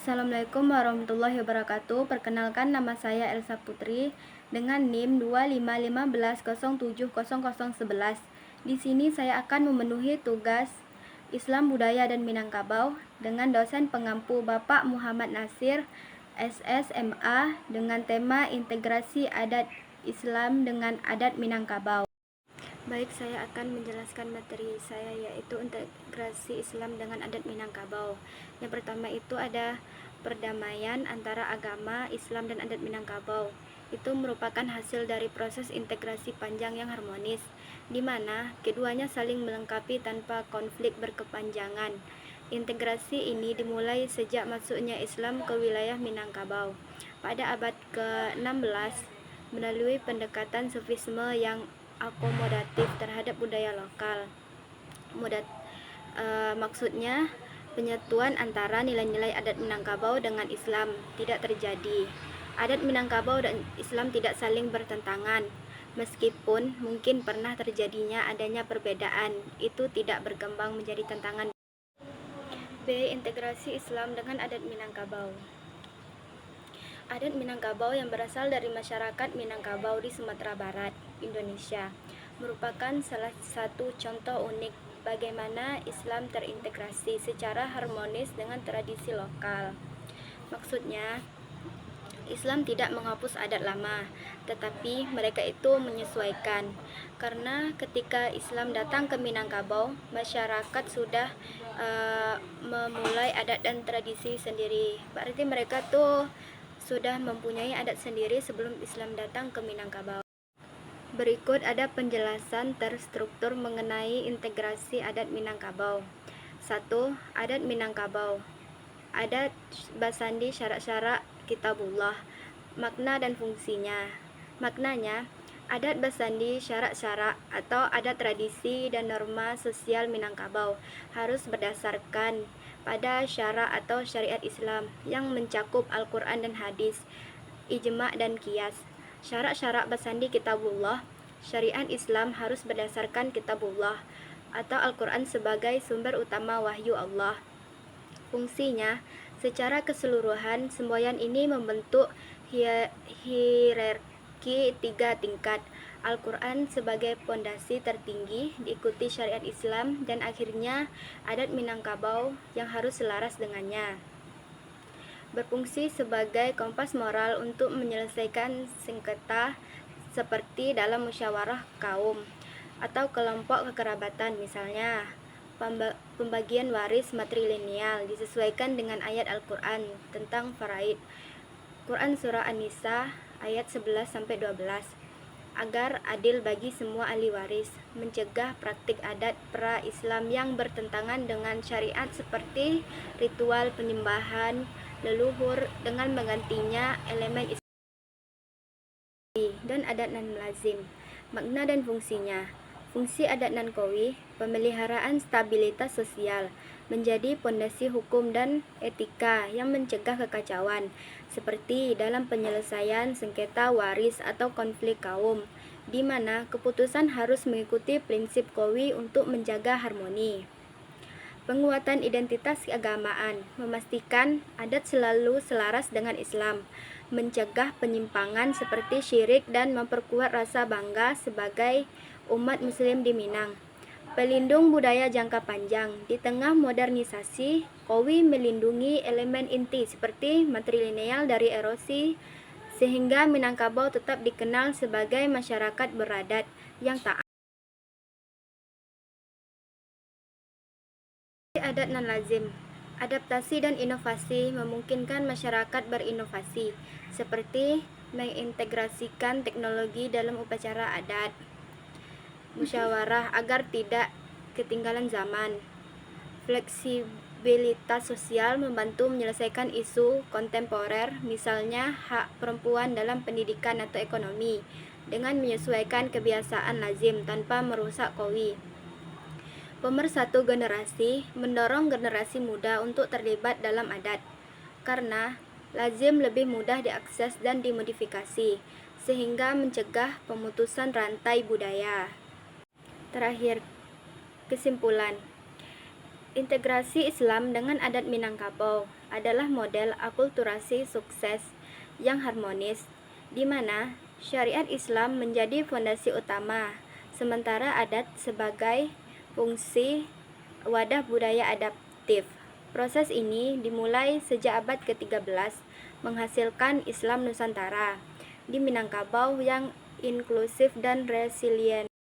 Assalamualaikum warahmatullahi wabarakatuh. Perkenalkan, nama saya Elsa Putri dengan NIM 25510700011. Di sini saya akan memenuhi tugas Islam Budaya dan Minangkabau dengan dosen pengampu Bapak Muhammad Nasir, SSMA, dengan tema integrasi adat Islam dengan adat Minangkabau. Baik, saya akan menjelaskan materi saya, yaitu integrasi Islam dengan adat Minangkabau. Yang pertama itu ada perdamaian antara agama Islam dan adat Minangkabau. Itu merupakan hasil dari proses integrasi panjang yang harmonis, di mana keduanya saling melengkapi tanpa konflik berkepanjangan. Integrasi ini dimulai sejak masuknya Islam ke wilayah Minangkabau pada abad ke-16 melalui pendekatan sufisme yang akomodatif terhadap budaya lokal. Maksudnya, penyatuan antara nilai-nilai adat Minangkabau dengan Islam tidak terjadi. Adat Minangkabau dan Islam tidak saling bertentangan. Meskipun mungkin pernah terjadinya adanya perbedaan, itu tidak berkembang menjadi tentangan. B. Integrasi Islam dengan adat Minangkabau. Adat Minangkabau yang berasal dari masyarakat Minangkabau di Sumatera Barat, Indonesia, merupakan salah satu contoh unik bagaimana Islam terintegrasi secara harmonis dengan tradisi lokal. Maksudnya, Islam tidak menghapus adat lama, tetapi mereka itu menyesuaikan. Karena ketika Islam datang ke Minangkabau, masyarakat sudah memulai adat dan tradisi sendiri. Berarti mereka tuh sudah mempunyai adat sendiri sebelum Islam datang ke Minangkabau. Berikut ada penjelasan terstruktur mengenai integrasi adat Minangkabau. 1. Adat Minangkabau. Adat Basandi Syarak-syarak Kitabullah. Makna dan fungsinya. Maknanya, adat Basandi Syarak-syarak atau adat tradisi dan norma sosial Minangkabau harus berdasarkan pada syarak atau syariat Islam yang mencakup Al-Quran dan hadis, ijma' dan qiyas. Syarak-syarak Basandi Kitabullah, syariat Islam harus berdasarkan Kitabullah atau Al-Quran sebagai sumber utama wahyu Allah. Fungsinya, secara keseluruhan, semboyan ini membentuk hierarki 3 tingkat. Al-Quran sebagai pondasi tertinggi, diikuti syariat Islam, dan akhirnya adat Minangkabau yang harus selaras dengannya. Berfungsi sebagai kompas moral untuk menyelesaikan sengketa seperti dalam musyawarah kaum atau kelompok kekerabatan. Misalnya, pembagian waris matrilineal disesuaikan dengan ayat Al-Quran tentang faraid. Quran Surah An-Nisa ayat 11-12, agar adil bagi semua ahli waris, mencegah praktik adat pra-Islam yang bertentangan dengan syariat seperti ritual penyembahan leluhur dengan menggantinya elemen Islam dan adat non-lazim. Makna dan fungsinya. Fungsi adat non-qawi, pemeliharaan stabilitas sosial, menjadi pondasi hukum dan etika yang mencegah kekacauan, seperti dalam penyelesaian sengketa waris atau konflik kaum, di mana keputusan harus mengikuti prinsip qawi untuk menjaga harmoni. Penguatan identitas keagamaan, memastikan adat selalu selaras dengan Islam, mencegah penyimpangan seperti syirik dan memperkuat rasa bangga sebagai umat muslim di Minang. Pelindung budaya jangka panjang, di tengah modernisasi, qawi melindungi elemen inti seperti matrilineal dari erosi, sehingga Minangkabau tetap dikenal sebagai masyarakat beradat yang taat. Adat non-lazim. Adaptasi dan inovasi memungkinkan masyarakat berinovasi, seperti mengintegrasikan teknologi dalam upacara adat, musyawarah agar tidak ketinggalan zaman. Fleksibilitas sosial membantu menyelesaikan isu kontemporer, misalnya hak perempuan dalam pendidikan atau ekonomi, dengan menyesuaikan kebiasaan lazim tanpa merusak qawi. Pemersatu generasi, mendorong generasi muda untuk terlibat dalam adat, karena lazim lebih mudah diakses dan dimodifikasi, sehingga mencegah pemutusan rantai budaya. Terakhir, kesimpulan. Integrasi Islam dengan adat Minangkabau adalah model akulturasi sukses yang harmonis, di mana syariat Islam menjadi fondasi utama, sementara adat sebagai fungsi wadah budaya adaptif. Proses ini dimulai sejak abad ke-13, menghasilkan Islam Nusantara di Minangkabau yang inklusif dan resilient.